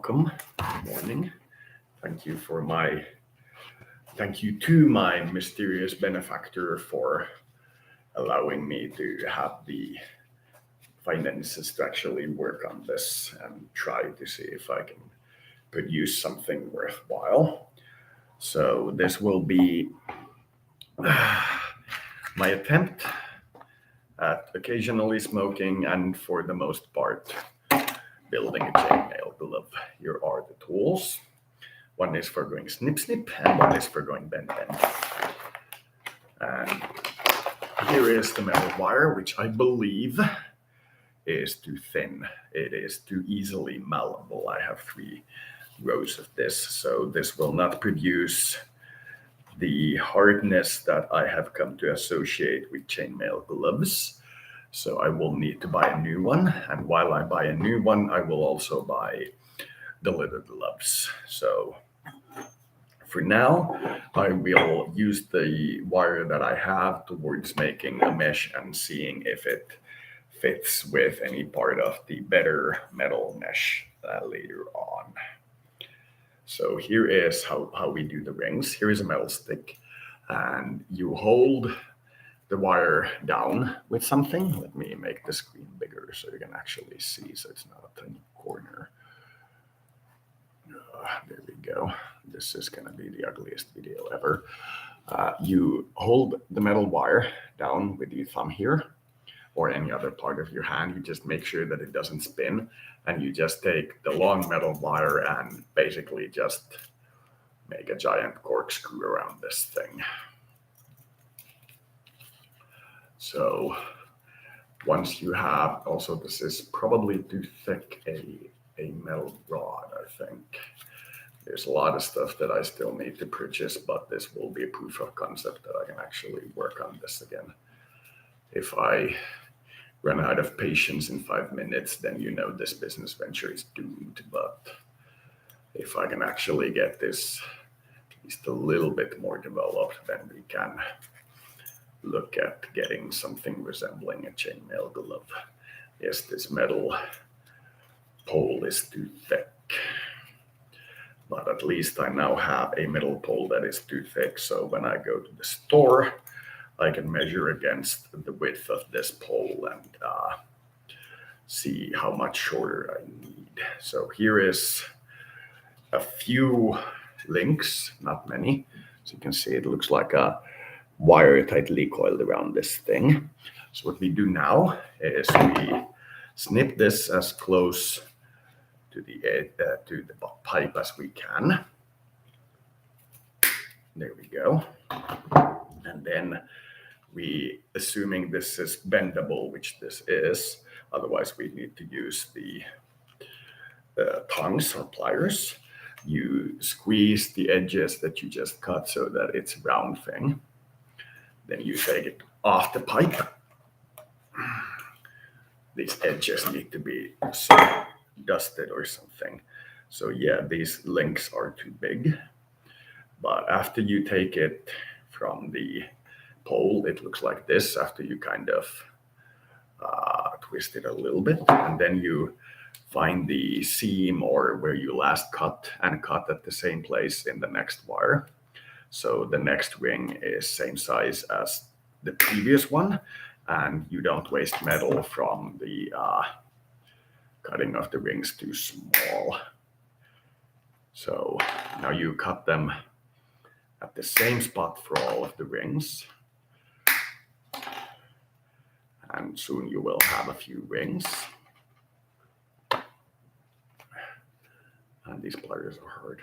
welcome. Good morning. Thank you to my mysterious benefactor for allowing me to have the finances to actually work on this and try to see if I can produce something worthwhile. So this will be my attempt at occasionally smoking and for the most part building a chainmail glove. Here are the tools. One is for going snip snip and one is for going bend bend. And here is the metal wire, which I believe is too thin. It is too easily malleable. I have 3 rows of this, so this will not produce the hardness that I have come to associate with chainmail gloves. So I will need to buy a new one. And while I buy a new one, I will also buy the leather gloves. So for now, I will use the wire that I have towards making a mesh and seeing if it fits with any part of the better metal mesh later on. So here is how we do the rings. Here is a metal stick and you hold the wire down with something. Let me make the screen bigger so you can actually see, so it's not a tiny corner. There we go. This is going to be the ugliest video ever. You hold the metal wire down with your thumb here or any other part of your hand. You just make sure that it doesn't spin, and you just take the long metal wire and basically just make a giant corkscrew around this thing. So once you have, also this is probably too thick a metal rod, I think. There's a lot of stuff that I still need to purchase, but this will be a proof of concept that I can actually work on this again. If I run out of patience in 5 minutes, then you know this business venture is doomed. But if I can actually get this at least a little bit more developed, then we can look at getting something resembling a chainmail glove. Yes, this metal pole is too thick, but at least I now have a metal pole that is too thick, so when I go to the store I can measure against the width of this pole and see how much shorter I need. So here is a few links, not many. So you can see it looks like a wire tightly coiled around this thing. So what we do now is we snip this as close to the pipe as we can. There we go. And then we, assuming this is bendable, which this is, otherwise we need to use the tongs or pliers. You squeeze the edges that you just cut so that it's a round thing. Then you take it off the pipe. These edges need to be dusted or something. So yeah, these links are too big. But after you take it from the pole, it looks like this after you kind of twist it a little bit. And then you find the seam or where you last cut and cut at the same place in the next wire. So the next ring is same size as the previous one, and you don't waste metal from the cutting of the rings too small. So now you cut them at the same spot for all of the rings. And soon you will have a few rings. And these pliers are hard.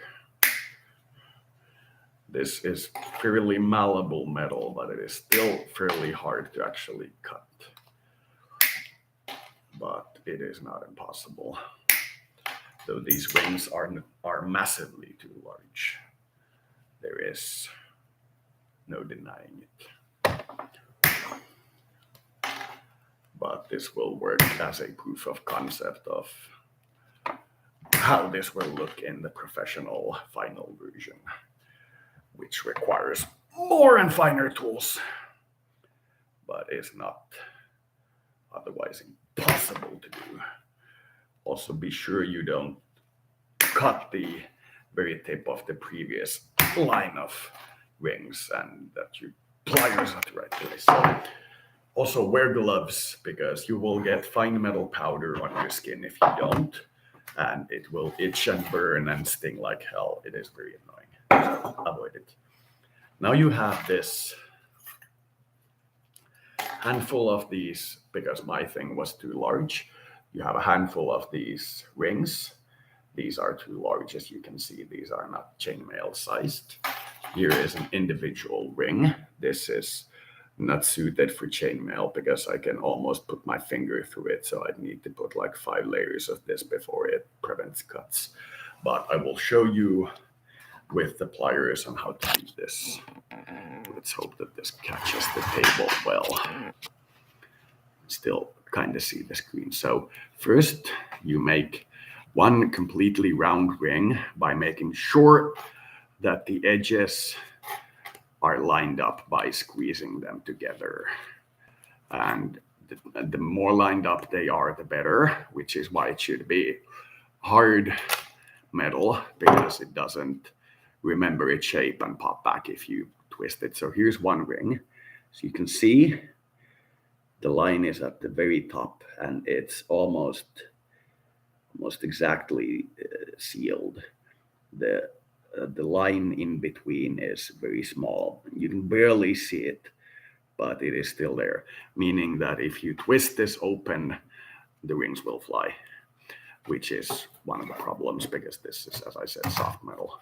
This is fairly malleable metal, but it is still fairly hard to actually cut. But it is not impossible. Though these rings are massively too large. There is no denying it. But this will work as a proof of concept of how this will look in the professional final version, which requires more and finer tools, but is not otherwise impossible to do. Also, be sure you don't cut the very tip of the previous line of rings, and that your pliers are the right place. So also wear gloves, because you will get fine metal powder on your skin if you don't, and it will itch and burn and sting like hell. It is very annoying, so avoid it. Now you have this handful of these, because my thing was too large. You have a handful of these rings. These are too large, as you can see. These are not chainmail sized. Here is an individual ring. This is not suited for chainmail because I can almost put my finger through it. So I need to put like 5 layers of this before it prevents cuts. But I will show you with the pliers on how to use this. Let's hope that this catches the table well. Still kind of see the screen. So first you make one completely round ring by making sure that the edges are lined up by squeezing them together. And the more lined up they are, the better, which is why it should be hard metal, because it doesn't remember its shape and pop back if you twist it. So here's one ring. So you can see the line is at the very top, and it's almost exactly sealed. The line in between is very small. You can barely see it, but it is still there, meaning that if you twist this open, the rings will fly, which is one of the problems, because this is, as I said, soft metal.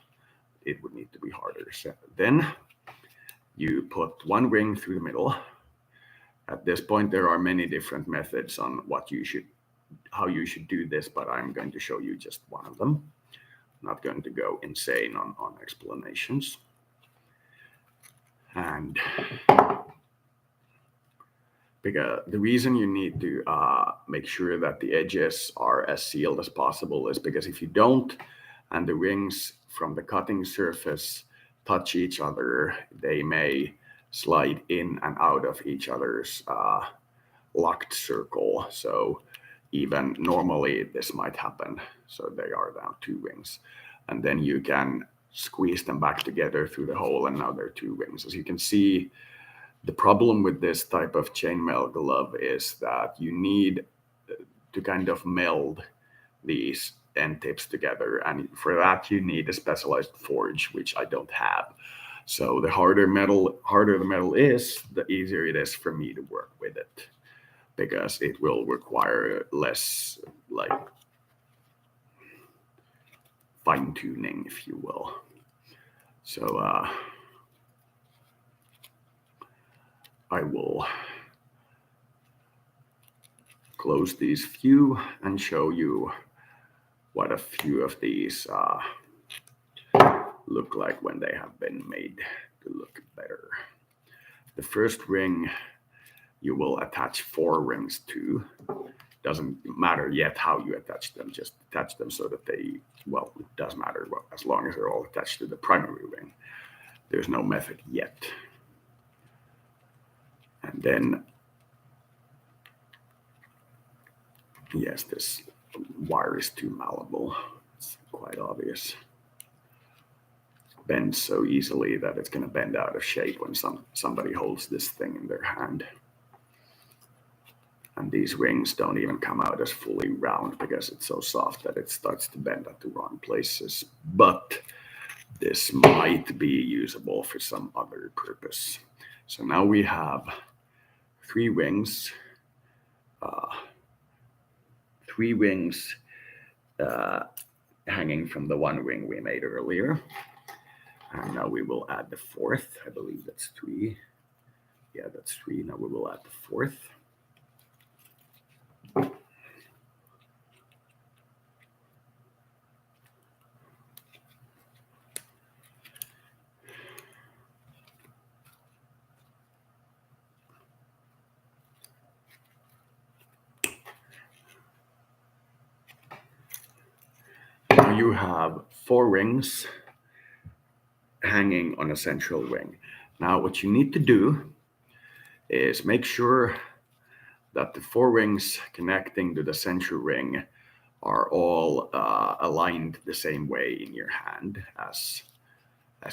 It would need to be harder. So then you put one ring through the middle. At this point, there are many different methods on how you should do this, but I'm going to show you just one of them. I'm not going to go insane on explanations. And because the reason you need to make sure that the edges are as sealed as possible is because if you don't, and the rings from the cutting surface touch each other, they may slide in and out of each other's locked circle. So even normally this might happen. So they are now 2 rings. And then you can squeeze them back together through the hole, and now they're 2 rings. As you can see, the problem with this type of chainmail glove is that you need to kind of meld these end tips together. And for that, you need a specialized forge, which I don't have. So the harder the metal is, the easier it is for me to work with it, because it will require less like fine tuning, if you will. So I will close these few and show you what a few of these look like when they have been made to look better. The first ring you will attach 4 rings to. Doesn't matter yet how you attach them, just attach them so that they, well, it does matter as long as they're all attached to the primary ring. There's no method yet. And then, yes, this wire is too malleable. It's quite obvious. Bends so easily that it's going to bend out of shape when somebody holds this thing in their hand. And these rings don't even come out as fully round because it's so soft that it starts to bend at the wrong places. But this might be usable for some other purpose. So now we have 3 rings. 3 rings hanging from the 1 ring we made earlier. And now we will add the 4th. I believe that's 3. Yeah, that's 3. Now we will add the 4th. Now you have 4 rings hanging on a central ring. Now what you need to do is make sure that the 4 rings connecting to the central ring are all aligned the same way in your hand as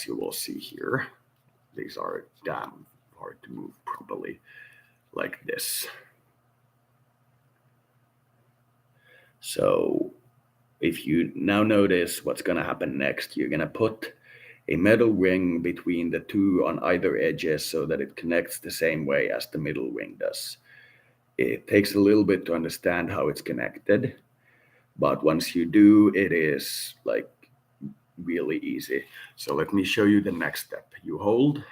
you will see here. These are damn hard to move properly like this. So if you now notice what's going to happen next, you're going to put a metal ring between the two on either edges so that it connects the same way as the middle ring does. It takes a little bit to understand how it's connected, but once you do, it is like really easy. So let me show you the next step. You hold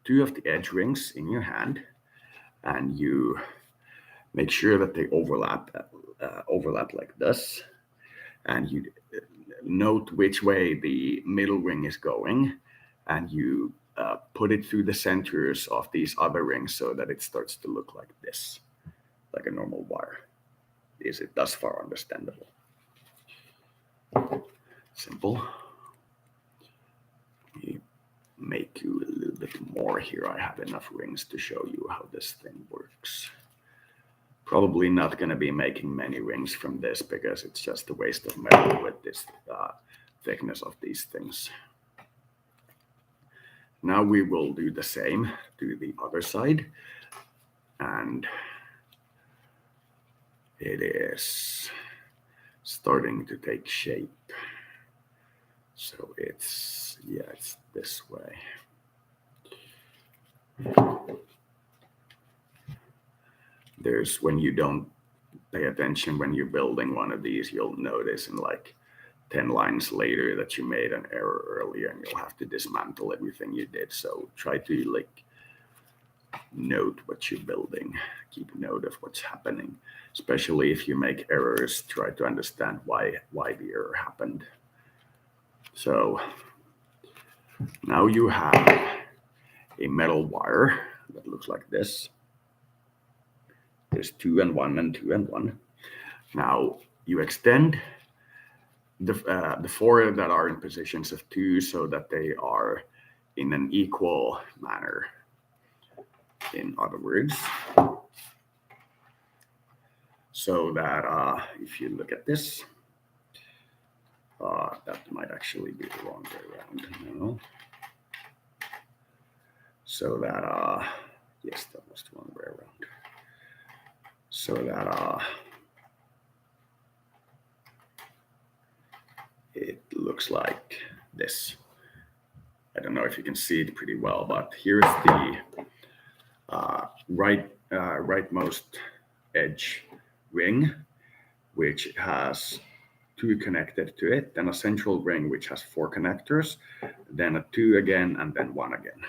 two of the edge rings in your hand and you make sure that they overlap like this, and you note which way the middle ring is going, and you put it through the centers of these other rings so that it starts to look like this, like a normal wire. Is it thus far understandable? Simple. Let me make you a little bit more here. I have enough rings to show you how this thing works. Probably not going to be making many rings from this because it's just a waste of metal with this thickness of these things. Now we will do the same to the other side, and it is starting to take shape. So it's this way. There's, when you don't pay attention when you're building one of these, you'll notice in like 10 lines later that you made an error earlier and you'll have to dismantle everything you did. So try to like note what you're building, keep note of what's happening, especially if you make errors. Try to understand why the error happened. So now you have a metal wire that looks like this. There's 2 and 1 and 2 and 1. Now you extend the 4 that are in positions of 2 so that they are in an equal manner. In other words, so that if you look at this, that might actually be the wrong way around. No. So that yes, that was the wrong way around. So that it looks like this. I don't know if you can see it pretty well, but here's the rightmost edge ring, which has 2 connected to it, then a central ring which has 4 connectors, then a 2 again, and then 1 again.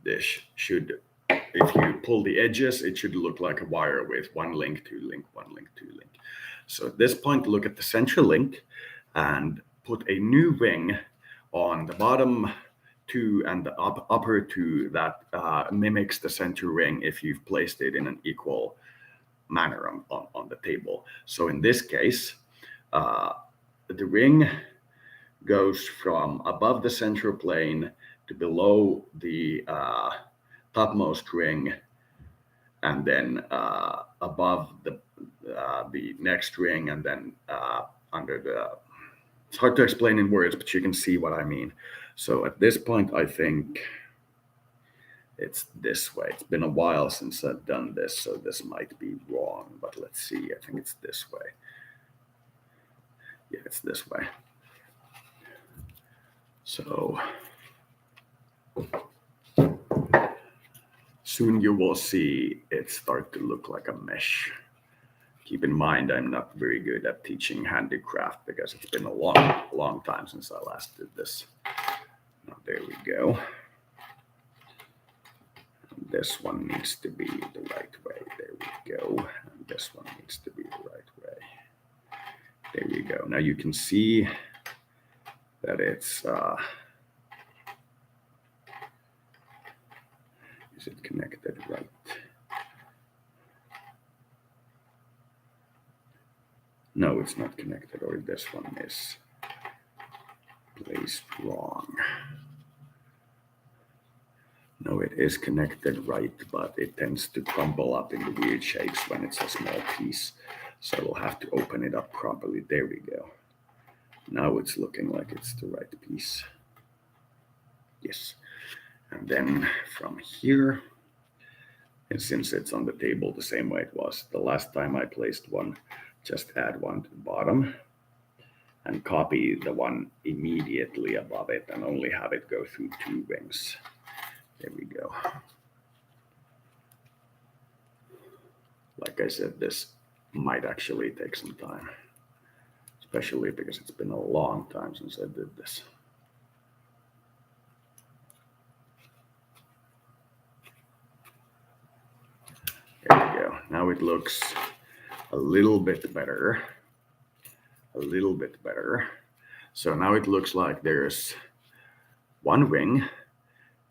This should, if you pull the edges, it should look like a wire with 1 link, 2 link, 1 link, 2 link. So at this point, look at the central link and put a new ring on the bottom 2 and the upper 2 that mimics the center ring if you've placed it in an equal manner on the table. So in this case, the ring goes from above the central plane to below the topmost ring, and then above the next ring, and then under the. It's hard to explain in words, but you can see what I mean. So at this point, I think it's this way. It's been a while since I've done this, so this might be wrong, but let's see. I think it's this way. Yeah, it's this way. So soon you will see it start to look like a mesh. Keep in mind, I'm not very good at teaching handicraft because it's been a long time since I last did this. Now, there we go. And this one needs to be the right way. There we go. And this one needs to be the right way. There we go. Now you can see that it's, is it connected right? No, it's not connected, or this one is placed wrong. No, it is connected right, but it tends to crumble up into weird shapes when it's a small piece. So we'll have to open it up properly. There we go. Now it's looking like it's the right piece. Yes. And then from here, and since it's on the table the same way it was the last time I placed one, just add one to the bottom and copy the one immediately above it and only have it go through 2 wings. There we go. Like I said, this might actually take some time, especially because it's been a long time since I did this. There we go. Now it looks a little bit better. A little bit better. So now it looks like there's 1 wing,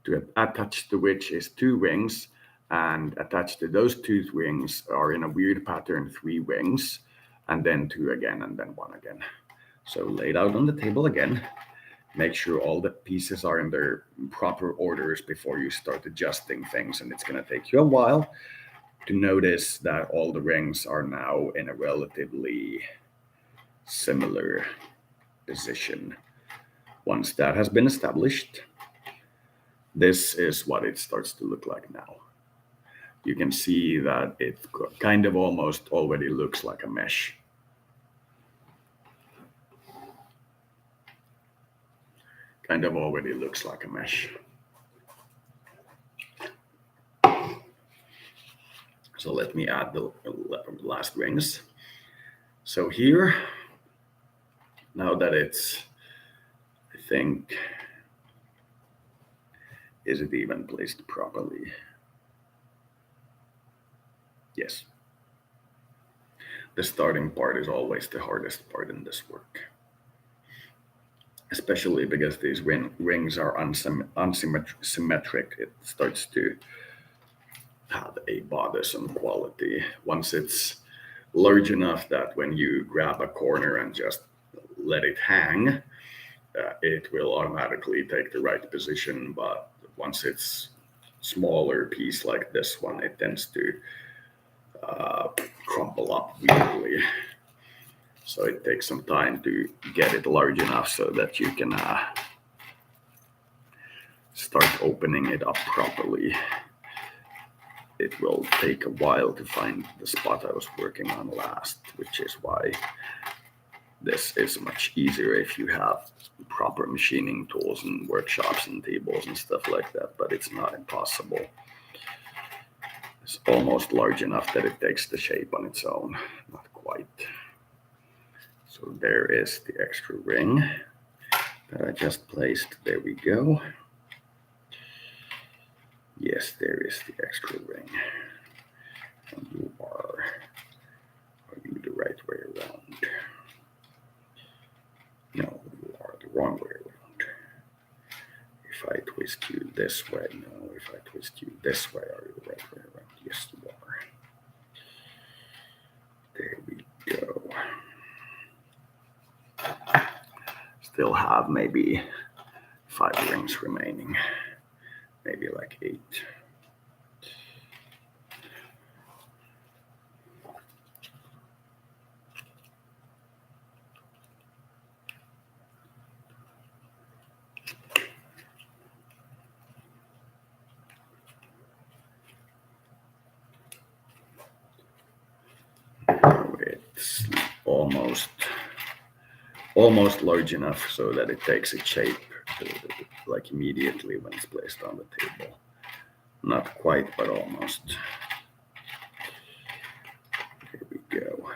to attach to which is 2 wings, and attached to those 2 wings are in a weird pattern 3 wings, and then 2 again, and then 1 again. So laid out on the table again. Make sure all the pieces are in their proper orders before you start adjusting things, and it's going to take you a while to notice that all the rings are now in a relatively similar position. Once that has been established, this is what it starts to look like now. You can see that it kind of almost already looks like a mesh. Kind of already looks like a mesh. So let me add the last rings. So here, now that it's, I think, is it even placed properly? Yes. The starting part is always the hardest part in this work, especially because these rings are unsymmetric. It starts to have a bothersome quality. Once it's large enough that when you grab a corner and just let it hang, it will automatically take the right position. But once it's smaller piece like this one, it tends to crumple up weirdly. So it takes some time to get it large enough so that you can start opening it up properly. It will take a while to find the spot I was working on last, which is why this is much easier if you have proper machining tools and workshops and tables and stuff like that, but it's not impossible. It's almost large enough that it takes the shape on its own, not quite. So there is the extra ring that I just placed. There we go. Yes, there is the extra ring. And you are you the right way around? No, you are the wrong way around. If I twist you this way, no. If I twist you this way, are you the right way around? Yes, you are. There we go. Still have maybe 5 rings remaining. Maybe like 8. It's almost large enough so that it takes its shape like immediately when it's placed on the table. Not quite, but almost. Here we go.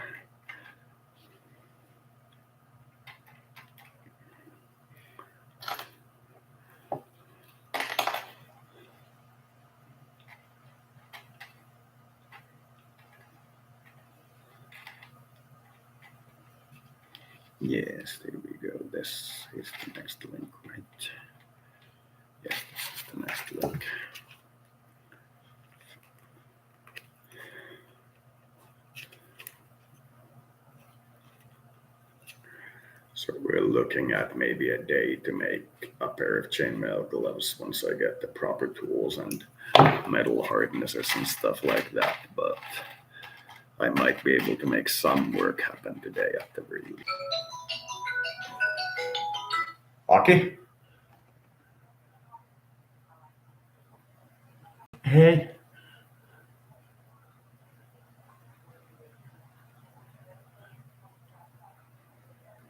Yes, there we go. This is the next link, right? Yes, this is the next link. So we're looking at maybe a day to make a pair of chainmail gloves once I get the proper tools and metal hardnesses and stuff like that. But I might be able to make some work happen today at the very least. Aki? Hei.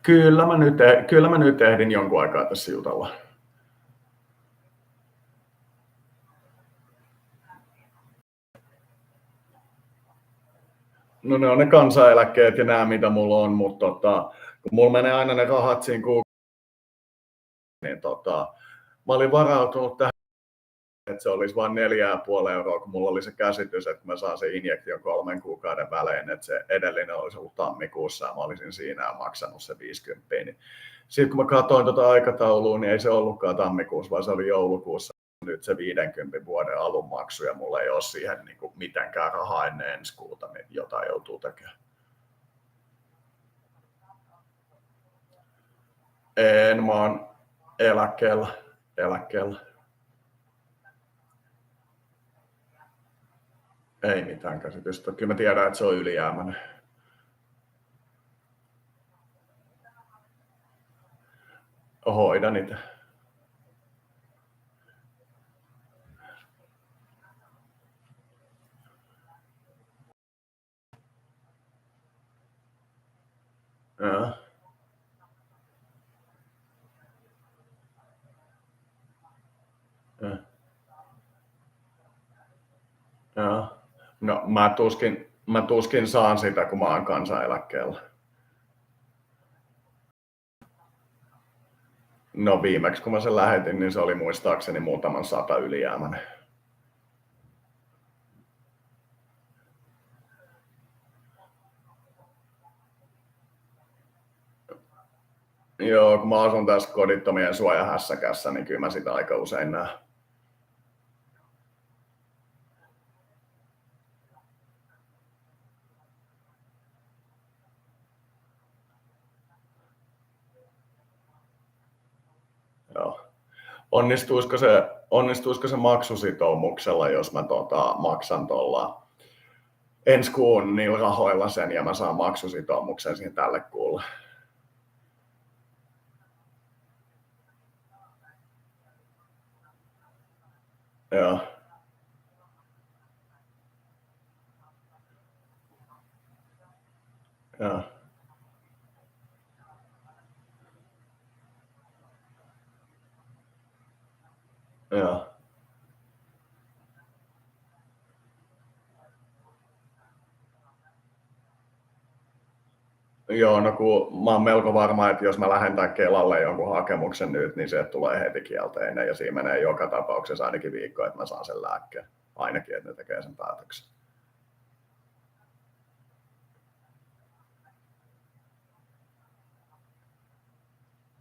Kyllä mä nyt ehdin jonkun aikaa tässä jutella. No ne on ne kansaneläkkeet ja nämä mitä mulla on, mutta kun mulla menee aina ne rahat siinä niin mä olin varautunut tähän, että se olisi vain 4,5 euroa, kun mulla oli se käsitys, että mä saan sen injektion 3 kuukauden välein, että se edellinen olisi ollut tammikuussa ja mä olisin siinä ja maksanut se 50. Niin sitten kun mä katsoin aikataulua, niin ei se ollutkaan tammikuussa, vaan se oli joulukuussa. Nyt se 50 vuoden alunmaksu ja mulla ei ole siihen niin kuin mitenkään rahaa ennen ensi kuuta, niin jotain joutuu tekemään. En, mä oon eläkkeellä. Ei mitään käsitystä. Kyllä mä tiedän, että se on ylijäämäinen. Hoidan itse. Ja. Ja. No mä tuskin saan sitä, kun mä oon kansaneläkkeellä. No viimeksi kun mä sen lähetin, niin se oli muistaakseni muutaman 100 ylijäämäinen. Joo, kun mä asun tässä kodittomien suojahässäkässä, niin kyllä mä sitä aika usein näen. Joo. Onnistuisiko se maksusitoumuksella, jos mä maksan tuolla ensi kuun niillä rahoilla sen ja mä saan maksusitoumuksen siihen tälle kuulle? Joo. Joo. Joo. Joo, no kun mä oon melko varma, että jos mä lähetän Kelalle jonkun hakemuksen nyt, niin se tulee heti kielteinen ja siinä menee joka tapauksessa ainakin viikko, että mä saan sen lääkkeen. Ainakin, että ne tekee sen päätöksen.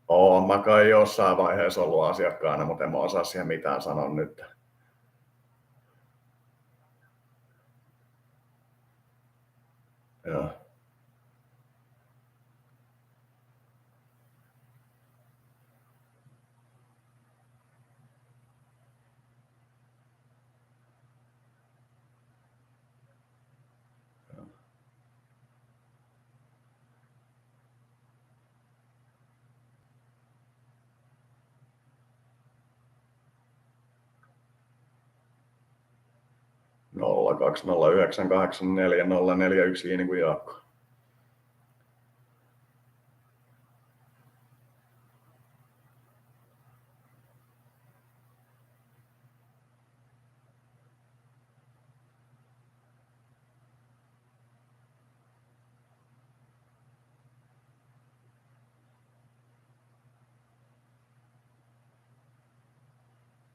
Oon mä kai jossain vaiheessa ollut asiakkaana, mutta en mä osaa siihen mitään sanoa nyt. Joo. Nolla 20984041 niin kuin Jaakko.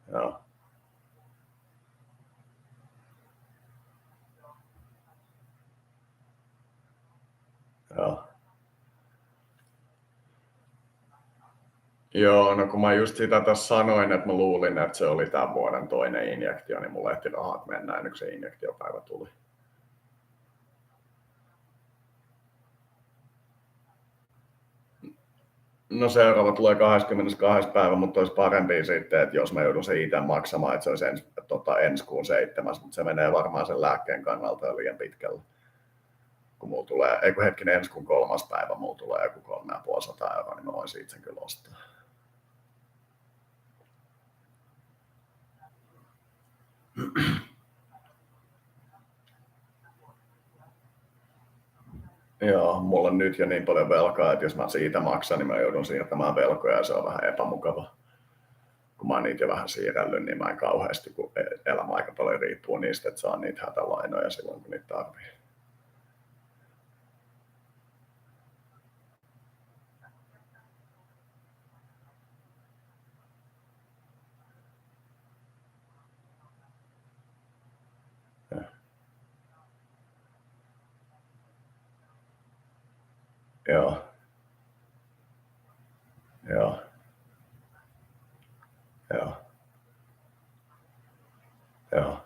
Joo. Joo. Joo, no kun mä just sitä tässä sanoin, että mä luulin, että se oli tämän vuoden toinen injektio, niin mulla ehti rahat mennä ennen kuin se injektiopäivä tuli. No seuraava tulee 22. päivä, mutta olisi parempi sitten, että jos mä joudun se itse maksamaan, että se olisi ensi kuun 7, mutta se menee varmaan sen lääkkeen kannalta jo liian pitkälle. kun mulla tulee, ei kun hetkinen, ensi kun 3. päivä mulla tulee joku 350 €, niin mä voin siitä sen kyllä ostaa. Joo, mulla on nyt jo niin paljon velkaa, että jos mä siitä maksan, niin mä joudun siirtämään velkoja ja se on vähän epämukava. Kun mä oon niitä jo vähän siirrellyt, niin mä en kauheasti, kun elämä aika paljon riippuu niistä, että saa niitä hätälainoja silloin, kun niitä tarvii. Joo. Joo. Joo. Joo.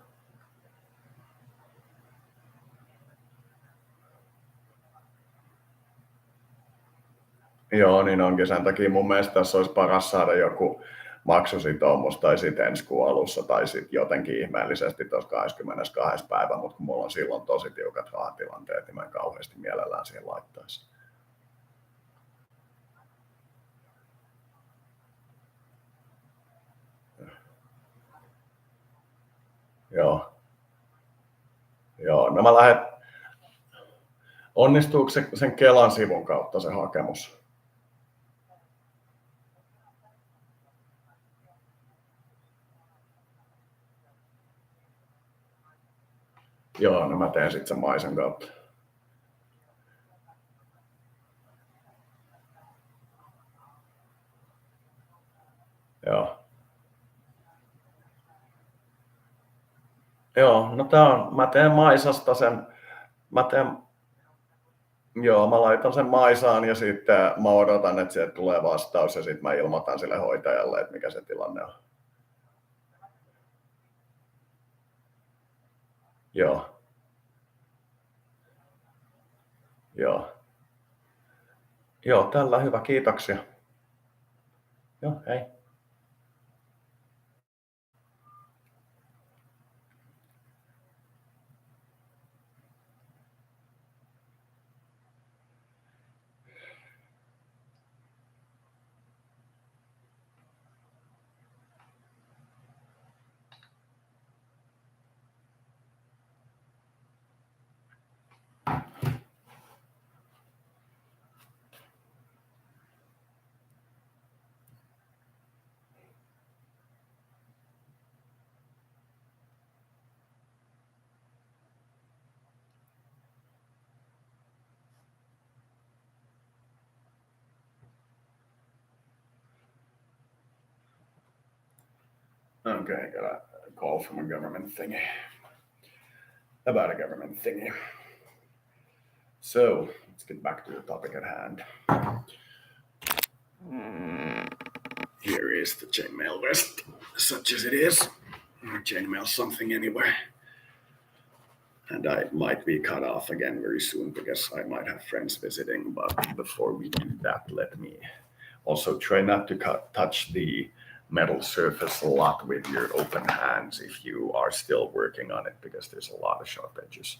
Joo, niin onkin. Sen takia mun mielestä tässä olisi paras saada joku maksusitoumus tai sitten ensi kuun alussa tai sitten jotenkin ihmeellisesti tuossa 22. päivä, mutta kun mulla on silloin tosi tiukat rahatilanteet, niin mä en kauheasti mielellään siihen laittaisi. Joo. Joo, no mä lähden. Onnistuuko se sen Kelan sivun kautta se hakemus? Joo, no mä teen sitten sen Maisen kautta. Joo. Joo, no mä teen Maisasta sen, joo, mä laitan sen Maisaan ja sitten mä odotan, että sieltä tulee vastaus ja sitten mä ilmoitan sille hoitajalle, että mikä se tilanne on. Joo. Joo. Joo, tällä hyvä, kiitoksia. Joo, hei. Okay, got a call from a government thingy. About a government thingy. So, let's get back to the topic at hand. Here is the chainmail vest, such as it is. Chainmail something anyway. And I might be cut off again very soon because I might have friends visiting. But before we do that, let me also try not to touch the metal surface a lot with your open hands if you are still working on it, because there's a lot of sharp edges.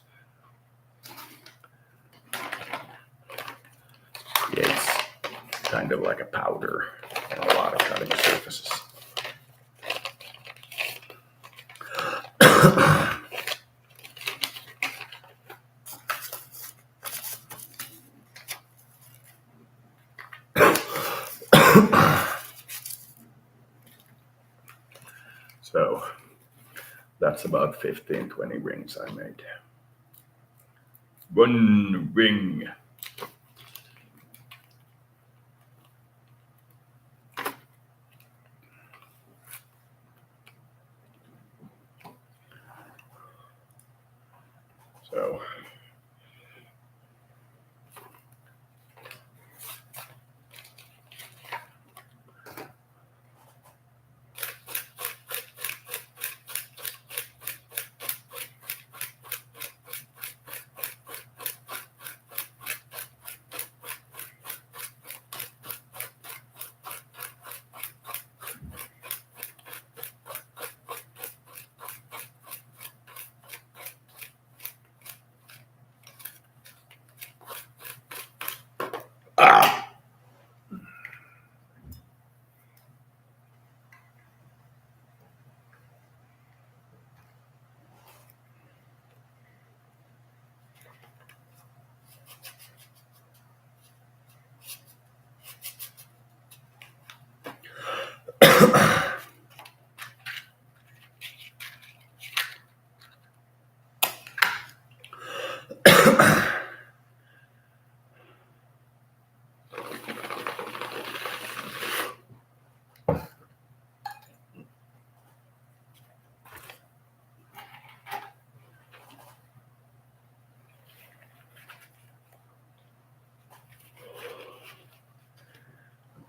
Creates kind of like a powder and a lot of cutting surfaces. So that's about 15-20 rings I made. One ring. So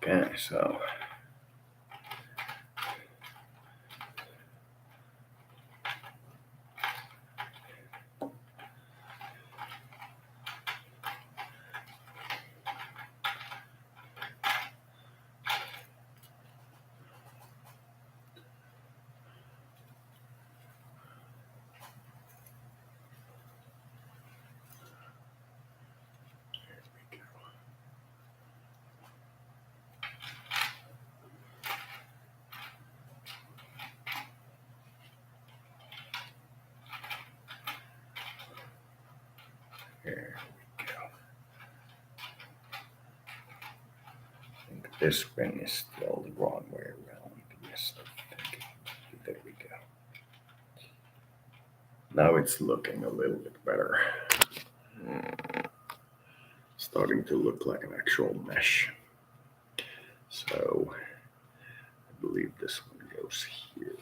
Okay, so here we go. I think this ring is still the wrong way around. Yes, I think. There we go. Now it's looking a little bit better. Starting to look like an actual mesh. So I believe this one goes here.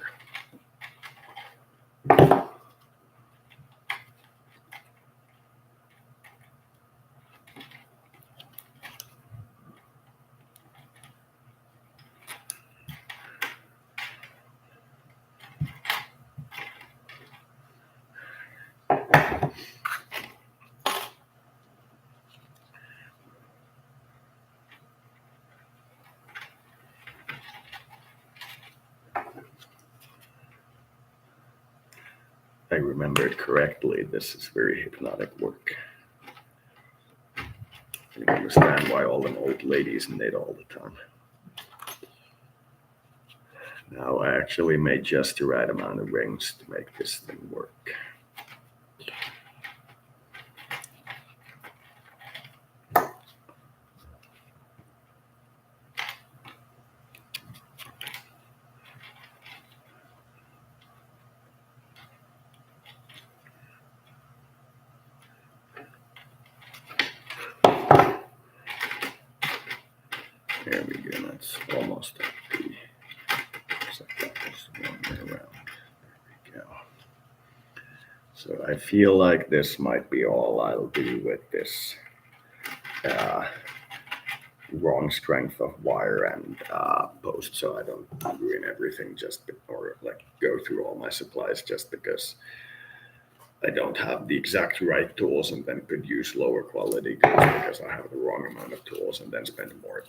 I remembered correctly, this is very hypnotic work. I can understand why all them old ladies knit all the time. Now I actually made just the right amount of rings to make this thing work. There we go, that's almost empty. So that was one way around. There we go. So I feel like this might be all I'll do with this wrong strength of wire and post, so I don't ruin everything or like go through all my supplies just because I don't have the exact right tools and then could use lower quality goods because I have the wrong amount of tools and then spend more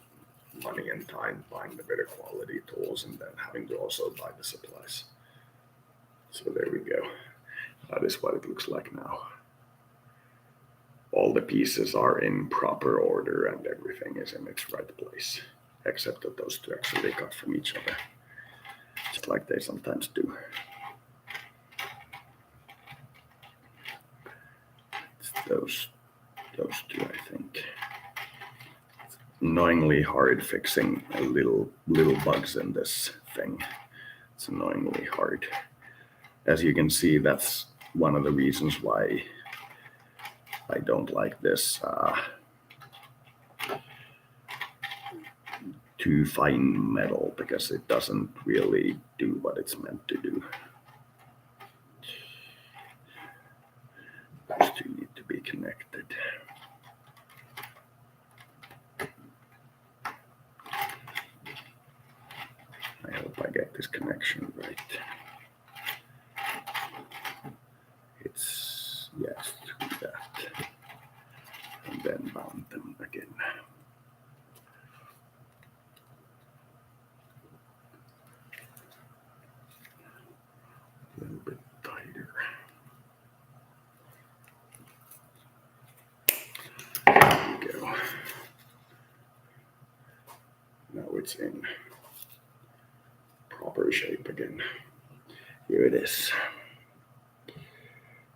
money and time buying the better quality tools and then having to also buy the supplies. So there we go. That is what it looks like now. All the pieces are in proper order and everything is in its right place, except that those two actually cut from each other, just like they sometimes do. It's those two, I think. It's annoyingly hard fixing little bugs in this thing. It's annoyingly hard. As you can see, that's one of the reasons why I don't like this too fine metal, because it doesn't really do what it's meant to do. Those two need to be connected. I hope I get this connection right. It's, yes, through that. And then mount them again. A little bit tighter. There we go. Now it's in proper shape again. Here it is.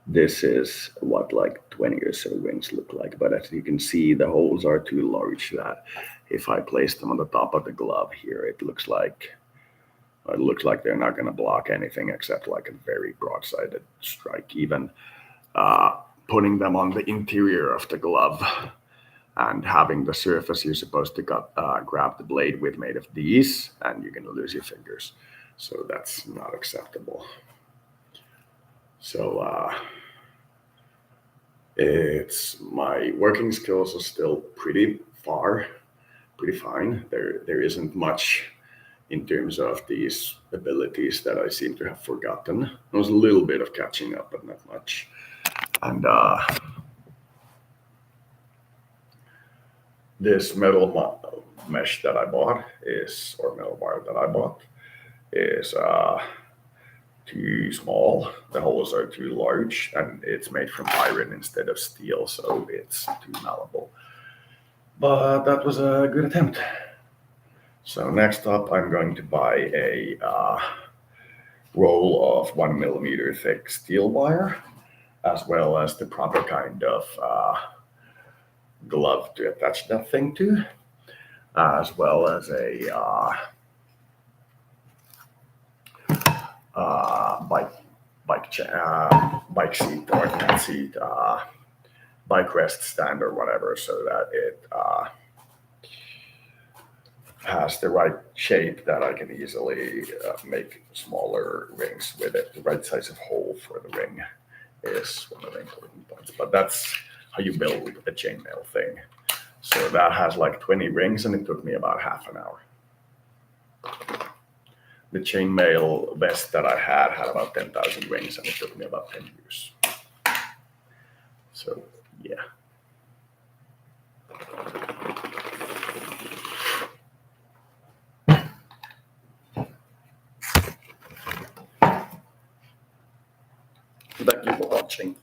This is what like 20 or so rings look like, but as you can see, the holes are too large that if I place them on the top of the glove here, it looks like they're not going to block anything except like a very broad-sided strike. Even putting them on the interior of the glove and having the surface you're supposed to grab the blade with made of these, and you're going to lose your fingers. So that's not acceptable. So it's my working skills are still pretty far pretty fine. There isn't much in terms of these abilities that I seem to have forgotten. There was a little bit of catching up, but not much. And this metal mesh that I bought is, or metal wire that I bought, is too small. The holes are too large, and it's made from iron instead of steel, so it's too malleable. But that was a good attempt. So next up, I'm going to buy a roll of 1 millimeter thick steel wire, as well as the proper kind of glove to attach that thing to, as well as a bike seat, or not seat, bike rest stand or whatever, so that it has the right shape that I can easily make smaller rings with it. The right size of hole for the ring is one of the important points. But that's how you build a chainmail thing. So that has like 20 rings, and it took me about half an hour. The chainmail vest that I had about 10,000 rings, and it took me about 10 years. So yeah. Thank you for watching.